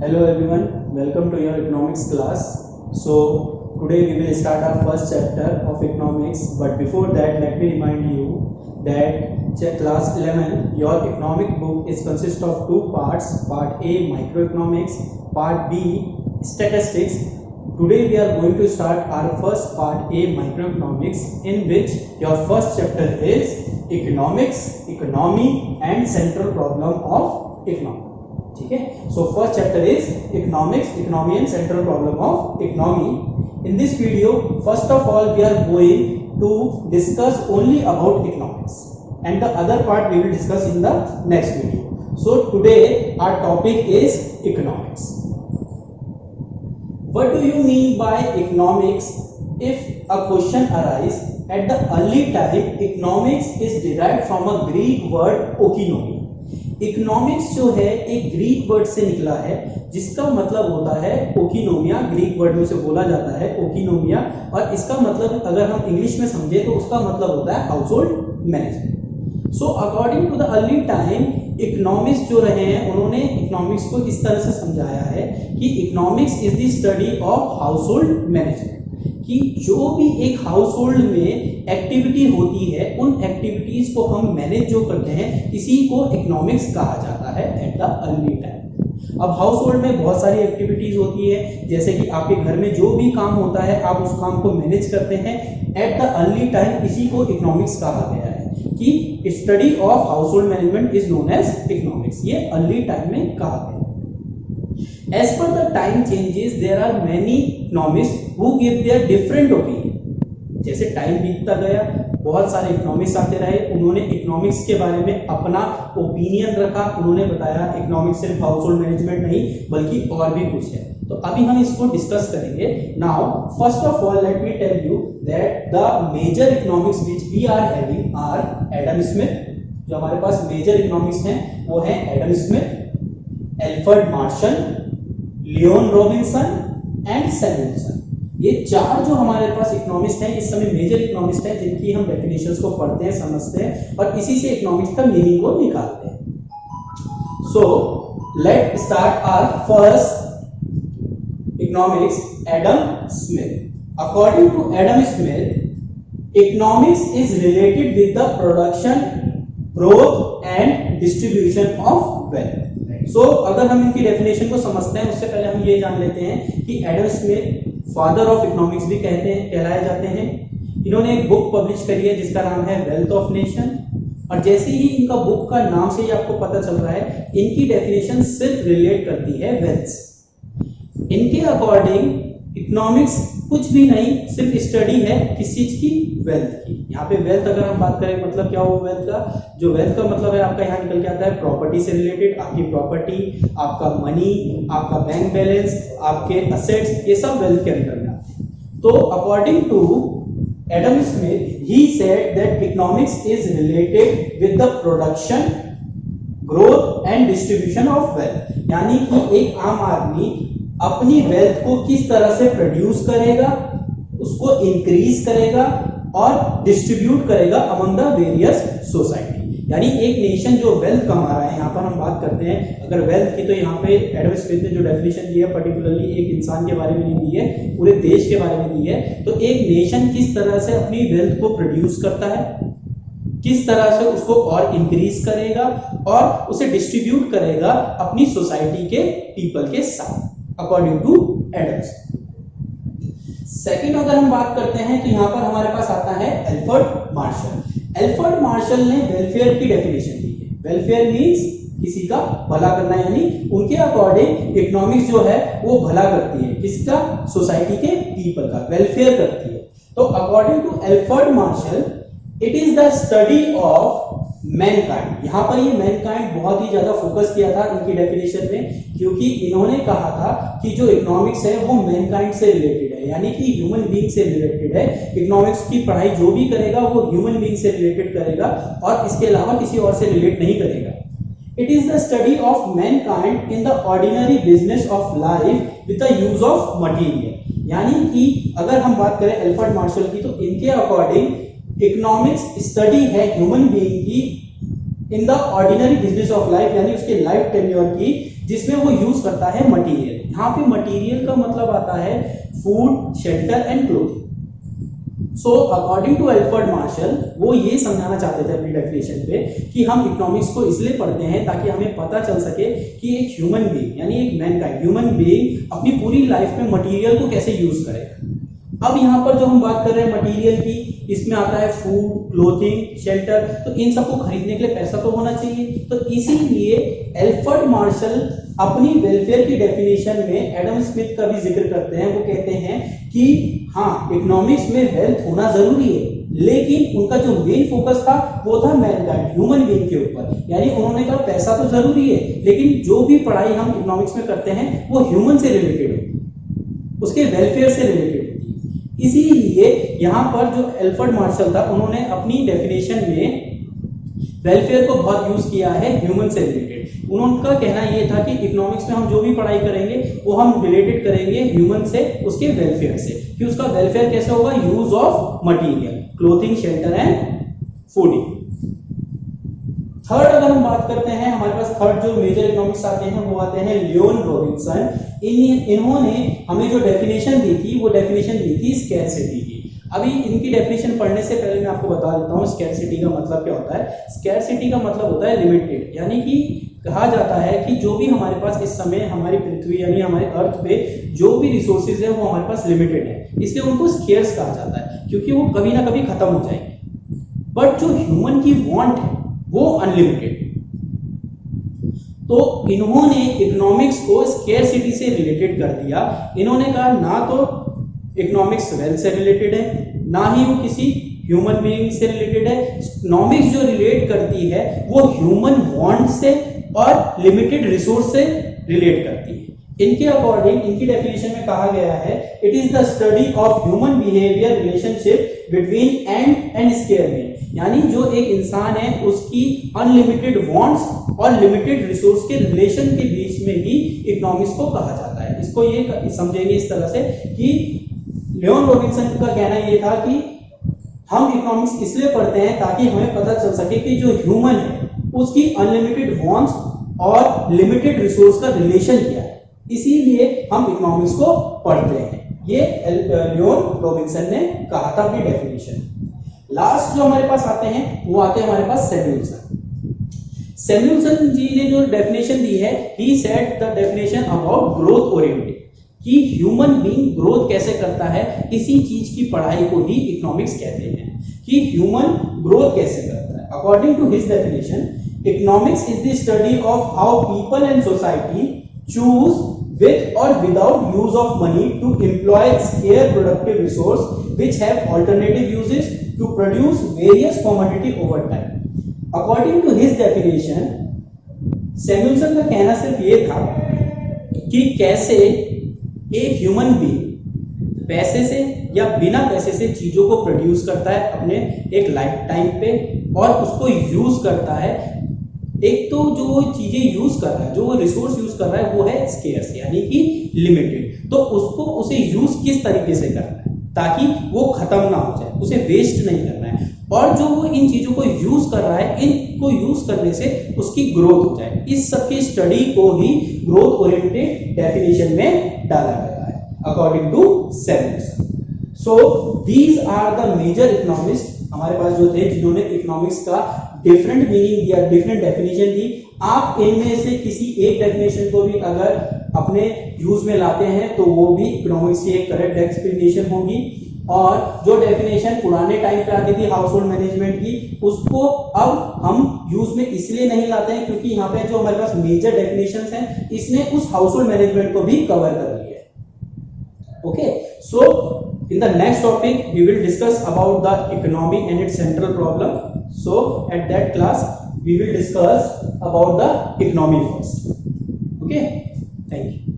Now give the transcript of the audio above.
Hello everyone, welcome to your economics class. So today we will start our first chapter of economics, but before that let me remind you that class 11 your economic book is consist of two parts, part A microeconomics, part B statistics. Today we are going to start our first part A microeconomics, in which your first chapter is economics, economy and central problem of economy. ठीक है, so first chapter is economics, economy and central problem of economy. In this video, first of all we are going to discuss only about economics, and the other part we will discuss in the next video. So today our topic is economics. What do you mean by economics? If a question arises at the early time, economics is derived from a Greek word oikonomia. Economics जो है एक Greek word से निकला है जिसका मतलब होता है ओकिनोमिया. ग्रीक वर्ड में से बोला जाता है ओकिनोमिया, और इसका मतलब अगर हम इंग्लिश में समझे तो उसका मतलब होता है household management. So according to the early time economics जो रहे हैं उन्होंने इकोनॉमिक्स को इस तरह से समझाया है कि economics is the study of household management, कि जो भी एक हाउस होल्ड में एक्टिविटी होती है उन एक्टिविटीज को हम मैनेज जो करते हैं इसी को इकोनॉमिक्स कहा जाता है एट द अर्ली टाइम. अब हाउस होल्ड में बहुत सारी एक्टिविटीज होती है, जैसे कि आपके घर में जो भी काम होता है आप उस काम को मैनेज करते हैं. एट द अर्ली टाइम इसी को इकोनॉमिक्स कहा गया है कि study of household management is known as economics. ये अर्ली टाइम में कहा गया. As per the time changes, there are many economists who give their different opinion. जैसे टाइम बीतता गया बहुत सारे इकोनॉमिक्स आते रहे, उन्होंने इकोनॉमिक्स के बारे में अपना ओपिनियन रखा. उन्होंने बताया इकोनॉमिक्स सिर्फ हाउस होल्ड मैनेजमेंट नहीं बल्कि और भी कुछ है. तो अभी हम इसको डिस्कस करेंगे. Now first of all let me tell you that the major economics which we are having are Adam Smith. जो हमारे पास मेजर इकोनॉमिक्स हैं वो है Adam Smith, Alfred Marshall, Leon Robinson and Samuelson. ये चार जो हमारे पास इकोनॉमिस्ट हैं इस समय मेजर इकोनॉमिस्ट हैं जिनकी हम डेफिनेशंस को पढ़ते हैं, समझते हैं और इसी से इकोनॉमिक्स का मीनिंग को निकालते हैं. So let start our first economics Adam Smith. According to Adam Smith economics is related with the production, growth and distribution of wealth. So अगर हम इनकी डेफिनेशन को समझते हैं उससे पहले हम ये जान लेते हैं कि Adam Smith father of economics भी कहलाए जाते हैं. इन्होंने एक बुक पब्लिश करी है जिसका नाम है वेल्थ ऑफ नेशन, और जैसे ही इनका बुक का नाम से ही आपको पता चल रहा है इनकी डेफिनेशन सिर्फ रिलेट करती है वेल्थ से. इनके अकॉर्डिंग इकोनॉमिक्स कुछ भी नहीं, सिर्फ स्टडी है किस चीज की, वेल्थ की. यहाँ पे वेल्थ अगर हम बात करें मतलब क्या हो वेल्थ का, जो वेल्थ का मतलब है आपका यहाँ निकल के आता है प्रॉपर्टी से रिलेटेड. आपकी प्रॉपर्टी, आपका मनी, आपका बैंक बैलेंस, आपके असेट्स, ये सब वेल्थ के अंदर में आते हैं. तो according to Adam Smith he said that economics is related with the production, growth and distribution of wealth. यानी कि एक आम आदमी अपनी वेल्थ को किस तरह से प्रोड्यूस करेगा, उसको इंक्रीज करेगा और डिस्ट्रीब्यूट करेगा अमंग द वेरियस सोसाइटी. यानी एक नेशन जो वेल्थ कमा रहा है, यहाँ पर हम बात करते हैं अगर वेल्थ की, तो यहाँ पे एडम स्मिथ ने जो डेफिनेशन दी है पर्टिकुलरली एक इंसान के बारे में नहीं दी है, पूरे देश के बारे में दी है. तो एक नेशन किस तरह से अपनी वेल्थ को प्रोड्यूस करता है, किस तरह से उसको और इंक्रीज करेगा और उसे डिस्ट्रीब्यूट करेगा अपनी सोसाइटी के पीपल के साथ, अकॉर्डिंग टू एडम्स. सेकंड अगर हम बात करते हैं तो यहां पर हमारे पास आता है एल्फ्रेड मार्शल. एल्फ्रेड मार्शल ने वेलफेयर की डेफिनेशन दी है. वेलफेयर मींस किसी का भला करना, यानी उनके अकॉर्डिंग इकोनॉमिक्स जो है वो भला करती है किसका, सोसाइटी के पीपल का वेलफेयर करती है. तो according to Alfred Marshall it is the study of mankind. यहां पर ये मैनकाइंड बहुत ही ज्यादा फोकस किया था इनकी डेफिनेशन में, क्योंकि इन्होंने कहा था कि जो इकोनॉमिक्स है वो मैनकाइंड से रिलेटेड है, यानी कि ह्यूमन बीइंग से रिलेटेड है. इकोनॉमिक्स की पढ़ाई जो भी करेगा वो ह्यूमन बीइंग से रिलेटेड करेगा और इसके अलावा किसी और से रिलेट नहीं करेगा. It is the study of Mankind in the ordinary business of life with the use of material. यानी कि अगर हम बात करें एल्फ्रेड मार्शल की तो इनके अकॉर्डिंग इकोनॉमिक्स स्टडी है ह्यूमन बीइंग की in the ordinary business of life, यानी उसके लाइफ टेन्योर की जिसमें वो यूज करता है मटेरियल। यहाँ पे मटेरियल का मतलब आता है food, shelter and clothing. So according to Alfred Marshall, वो ये समझाना चाहते थे अपनी डेफिनेशन पे कि हम इकोनॉमिक्स को इसलिए पढ़ते हैं ताकि हमें पता चल सके कि एक ह्यूमन बीइंग यानी एक मैनकाइंड ह्यूमन बीइंग अपनी पूरी लाइफ में मटेरियल को कैसे यूज करेगा। अब यहाँ पर जो हम बात कर रहे हैं मटेरियल की, इसमें आता है फूड, क्लोथिंग, शेल्टर, तो इन सबको खरीदने के लिए पैसा तो होना चाहिए। तो इसीलिए एल्फ्रेड मार्शल अपनी वेलफेयर की डेफिनेशन में एडम स्मिथ का भी जिक्र करते हैं। वो कहते हैं कि हाँ, इकोनॉमिक्स में वेल्थ होना जरूरी है, लेकिन उनका जो मेन फोकस था वो था मैनकाइंड, ह्यूमन बीइंग के ऊपर। यानी उन्होंने कहा पैसा तो जरूरी है, लेकिन जो भी पढ़ाई हम इकोनॉमिक्स में करते हैं वो ह्यूमन से रिलेटेड होती है, उसके वेलफेयर से रिलेटेड। इसीलिए यहाँ पर जो एल्फ्रेड मार्शल था, उन्होंने अपनी डेफिनेशन में वेलफेयर को बहुत यूज किया है ह्यूमन से रिलेटेड। उनका कहना यह था कि इकोनॉमिक्स में हम जो भी पढ़ाई करेंगे वो हम रिलेटेड करेंगे ह्यूमन से, उसके वेलफेयर से, कि उसका वेलफेयर कैसे होगा, use of material, clothing, shelter and fooding. Third अगर हम बात करते हैं, हमारे पास थर्ड जो मेजर इकोनॉमिक्स आते हैं वो आते हैं लियोन रॉबिन्सन। इन्होंने हमें जो डेफिनेशन दी थी वो डेफिनेशन दी थी स्कैरसिटी की। अभी इनकी डेफिनेशन पढ़ने से पहले मैं आपको बता देता हूँ स्कैरसिटी का मतलब क्या होता है। स्कैरसिटी का मतलब होता है लिमिटेड, यानी कि कहा जाता है कि जो भी हमारे पास इस समय हमारी पृथ्वी यानी हमारे अर्थ पे जो भी रिसोर्सेज है वो हमारे पास लिमिटेड है, इसलिए उनको स्केर्स कहा जाता है, क्योंकि वो कभी ना कभी खत्म हो जाएंगे। बट जो ह्यूमन की वांट है वो अनलिमिटेड। तो इन्होंने इकोनॉमिक्स को स्केरसिटी से रिलेटेड कर दिया। इन्होंने कहा ना तो इकोनॉमिक्स वेल्थ से रिलेटेड है, ना ही वो किसी ह्यूमन बीइंग से रिलेटेड है। इकोनॉमिक्स जो रिलेट करती है वो ह्यूमन वांट से और लिमिटेड रिसोर्स से रिलेट करती है। इनके अकॉर्डिंग, इनकी डेफिनेशन में कहा गया है, it is the study of human behaviour relationship between and square में, यानी जो एक इंसान है उसकी अनलिमिटेड वांट्स और लिमिटेड रिसोर्स के रिलेशन के बीच में ही इकोनॉमिक्स को कहा जाता है। इसको ये समझेंगे इस तरह से कि लियोन रॉबिन्सन का कहना ये था कि हम इकोनॉमिक्स इसलिए पढ़ते हैं ताकि हमें पता चल सके कि जो ह्यूमन है उसकी अनलिमिटेड वांट्स और लिमिटेड रिसोर्स का रिलेशन क्या है, इसीलिए हम इकोनॉमिक्स को पढ़ते हैं। ये लियोन रॉबिन्सन ने कहा था अपनी डेफिनेशन। लास्ट जो हमारे पास आते हैं वो आते हैं हमारे पास सैमुएल्सन। सैमुएल्सन जी ने जो डेफिनेशन दी है, he said the definition about growth oriented, कि ह्यूमन बीइंग ग्रोथ कैसे करता है, इसी चीज की पढ़ाई को ही इकोनॉमिक्स कहते हैं, कि ह्यूमन ग्रोथ कैसे करता है। According to his definition, economics is the study of how people and society choose with or without use of money to employ scarce productive resource which have alternative uses to produce various commodity over time. According to his definition, सैमुएल्सन का कहना सिर्फ ये था कि कैसे एक human being पैसे से या बिना पैसे से चीजों को प्रोड्यूस करता है अपने एक लाइफ टाइम पे और उसको यूज करता है। एक तो जो चीजें यूज कर रहा है, जो रिसोर्स यूज कर रहा है वो है स्केर्स यानी कि लिमिटेड, तो उसको उसे यूज किस तरीके से करना है ताकि वो खत्म ना हो जाए, उसे वेस्ट नहीं करना है, और जो वो इन चीजों को यूज कर रहा है इनको यूज करने से उसकी ग्रोथ हो जाए। इस सब की स्टडी को ही ग्रोथ ओरिएंटेड डेफिनेशन में डाला गया है according to Samuelson. So these are the major economist हमारे पास जो थे जिन्होंने इकोनॉमिक्स का डिफरेंट मीनिंग दिया, डिफरेंट डेफिनेशन दी। आप इनमें से किसी एक डेफिनेशन को भी अगर अपने यूज में लाते हैं तो वो भी इकोनॉमिक्स की एक करेक्ट एक्सप्लेनेशन होगी। और जो डेफिनेशन पुराने टाइम पे आती थी हाउस होल्ड मैनेजमेंट की, उसको अब हम यूज में इसलिए नहीं लाते हैं क्योंकि यहाँ पे जो हमारे पास मेजर डेफिनेशंस हैं इसने उस हाउस होल्ड मैनेजमेंट को भी कवर कर लिया है। Okay, so in the next topic we will discuss about the economy and its central problem. So at that class we will discuss about the economy first. Okay, thank you.